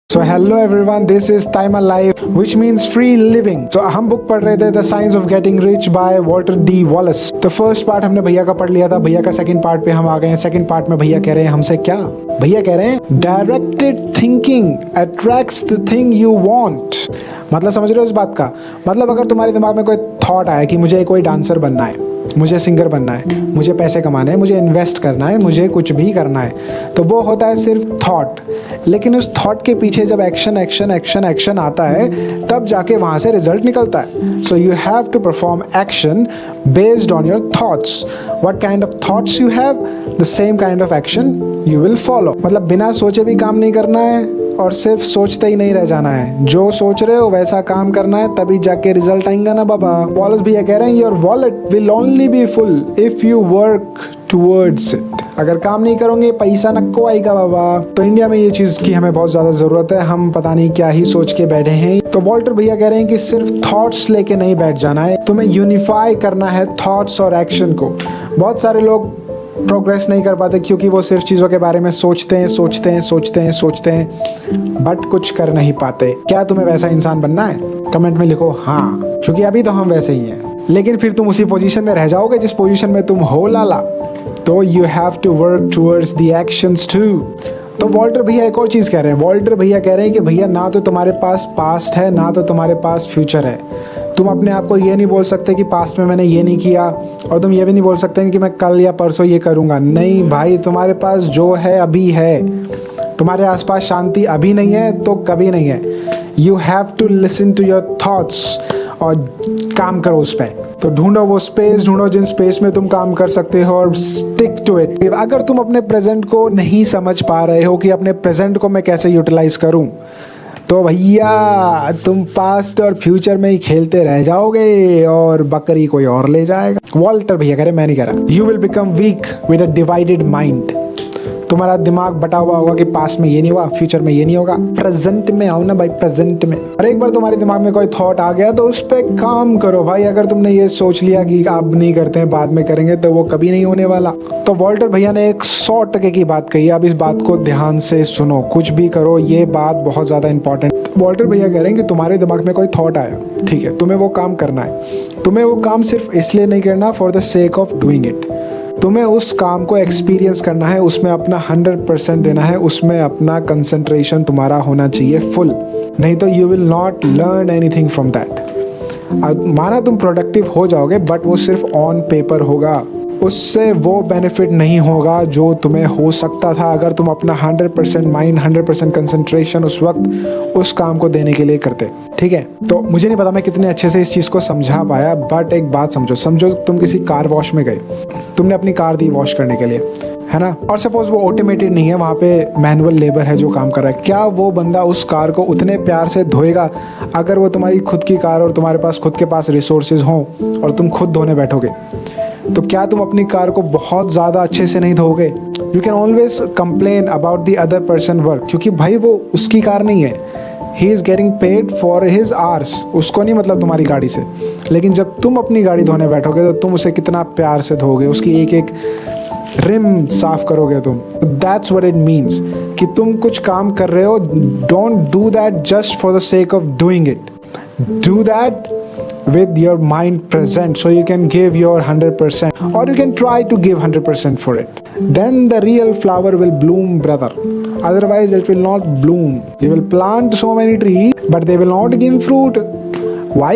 So hello everyone, this is Time Alive, which means free living. So हम book पढ़ रहे थे The Science of Getting Rich by Walter D. Wallace. तो first part हमने भैया का पढ़ लिया था, भैया का सेकंड पार्ट पे हम आ गए हैं। सेकंड पार्ट में भैया कह रहे हैं हमसे क्या? भैया कह रहे हैं directed thinking attracts the thing you want. मतलब समझ रहे हो इस बात का? मतलब अगर तुम्हारे दिमाग में कोई थॉट आया कि मुझे कोई डांसर बनना है, मुझे सिंगर बनना है, मुझे पैसे कमाने हैं, मुझे इन्वेस्ट करना है, मुझे कुछ भी करना है, तो वो होता है सिर्फ थॉट। लेकिन उस थॉट के पीछे जब एक्शन एक्शन एक्शन एक्शन आता है तब जाके वहाँ से रिजल्ट निकलता है। So you have to perform action based on your thoughts. What kind of thoughts you have, the same kind of action you will follow. मतलब बिना सोचे भी काम नहीं करना है और सिर्फ सोचते ही नहीं रह जाना है। जो सोच रहे हो वैसा काम करना है, तभी जाके रिजल्ट आएगा ना बाबा। वॉलेस भैया कह रहे हैं your wallet will only be full if you work towards it. अगर काम नहीं करोगे पैसा नको आएगा बाबा। तो इंडिया में ये चीज की हमें बहुत ज्यादा जरूरत है। हम पता नहीं क्या ही सोच के बैठे हैं। तो वॉल्टर भैया कह रहे हैं कि सिर्फ थॉट्स लेके नहीं बैठ जाना है, तुम्हें यूनिफाई करना है थॉट्स और एक्शन को। बहुत सारे लोग प्रोग्रेस नहीं कर पाते क्योंकि वो सिर्फ चीज़ों के बारे में सोचते हैं बट कुछ कर नहीं पाते। क्या तुम्हें वैसा इंसान बनना है? कमेंट में लिखो हाँ, क्योंकि अभी तो हम वैसे ही हैं। लेकिन फिर तुम उसी पोजीशन में रह जाओगे जिस पोजीशन में तुम हो लाला। तो you have to work towards the actions too. तो वॉल्टर भैया एक और चीज़ कह रहे हैं। वॉल्टर भैया कह रहे हैं कि भैया ना तो तुम्हारे पास पास्ट है, ना तो तुम्हारे पास फ्यूचर है। तुम अपने आप को ये नहीं बोल सकते कि पास्ट में मैंने ये नहीं किया, और तुम ये भी नहीं बोल सकते कि मैं कल या परसों ये करूँगा। नहीं भाई, तुम्हारे पास जो है अभी है। तुम्हारे आसपास शांति अभी नहीं है तो कभी नहीं है। You have to listen to your thoughts और काम करो उस पर। तो ढूंढो वो स्पेस, ढूंढो जिन स्पेस में तुम काम कर सकते हो और स्टिक टू इट। अगर तुम अपने प्रेजेंट को नहीं समझ पा रहे हो कि अपने प्रेजेंट को मैं कैसे यूटिलाइज करूं, तो भैया तुम पास्ट और फ्यूचर में ही खेलते रह जाओगे और बकरी कोई और ले जाएगा। वॉल्टर भैया कह रहे मैं नहीं कह रहा। You will become weak with a divided mind. तुम्हारा दिमाग बटा हुआ होगा कि पास्ट में ये नहीं हुआ, फ्यूचर में ये नहीं होगा। प्रेजेंट में आओ ना भाई, प्रेजेंट में। और एक बार तुम्हारे दिमाग में कोई थॉट आ गया तो उस पर काम करो भाई। अगर तुमने ये सोच लिया कि अब नहीं करते हैं बाद में करेंगे, तो वो कभी नहीं होने वाला। तो वॉल्टर भैया ने एक 100% की बात कही। अब इस बात को ध्यान से सुनो, कुछ भी करो, ये बात बहुत ज्यादा इंपॉर्टेंट। वॉल्टर भैया कह रहे हैं कि तुम्हारे दिमाग में कोई थॉट आया, ठीक है, तुम्हें वो काम करना है। तुम्हें वो काम सिर्फ इसलिए नहीं करना for the sake of doing it. तुम्हें उस काम को एक्सपीरियंस करना है, उसमें अपना 100% देना है, उसमें अपना कंसंट्रेशन तुम्हारा होना चाहिए फुल। नहीं तो you will not learn anything from that. माना तुम प्रोडक्टिव हो जाओगे बट वो सिर्फ ऑन पेपर होगा, उससे वो बेनिफिट नहीं होगा जो तुम्हें हो सकता था अगर तुम अपना 100% माइंड, 100% कंसंट्रेशन उस वक्त उस काम को देने के लिए करते। ठीक है, तो मुझे नहीं पता मैं कितने अच्छे से इस चीज़ को समझा पाया, बट एक बात समझो तुम किसी कार वॉश में गए, तुमने अपनी कार दी वॉश करने के लिए, है ना, और सपोज वो ऑटोमेटेड नहीं है, वहाँ पे मैनुअल लेबर है जो काम कर रहा है। क्या वो बंदा उस कार को उतने प्यार से धोएगा अगर वो तुम्हारी खुद की कार और तुम्हारे पास खुद के पास रिसोर्सेज हों और तुम खुद धोने बैठोगे? तो क्या तुम अपनी कार को बहुत ज़्यादा अच्छे से नहीं धोगे? You can always complain about the other person work, क्योंकि भाई वो उसकी कार नहीं है। He is getting paid for his hours, उसको नहीं मतलब तुम्हारी गाड़ी से। लेकिन जब तुम अपनी गाड़ी धोने बैठोगे तो तुम उसे कितना प्यार से धोगे, उसकी एक एक रिम साफ करोगे तुम। दैट्स व्हाट इट मीन्स कि तुम कुछ काम कर रहे हो, don't do that just for the sake of doing it. Do that with your mind present, so you can give your 100%, or you can try to give 100% for it. Then the real flower will bloom, brother. Otherwise it will not bloom. You will plant so many trees but they will not give fruit. Why?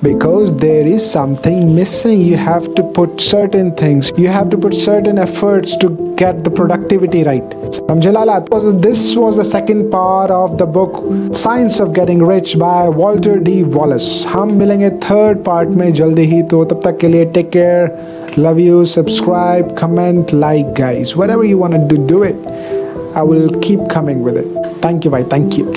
Because there is something missing. You have to put certain things, you have to put certain efforts to get the productivity right. Samjhe lala? This was the second part of the book Science of Getting Rich by Walter D. Wallace. हम मिलेंगे third part में जल्दी ही, तो तब तक के लिए take care, love you, subscribe, comment, like guys, whatever you want to do it. I will keep coming with it. Thank you bhai, thank you.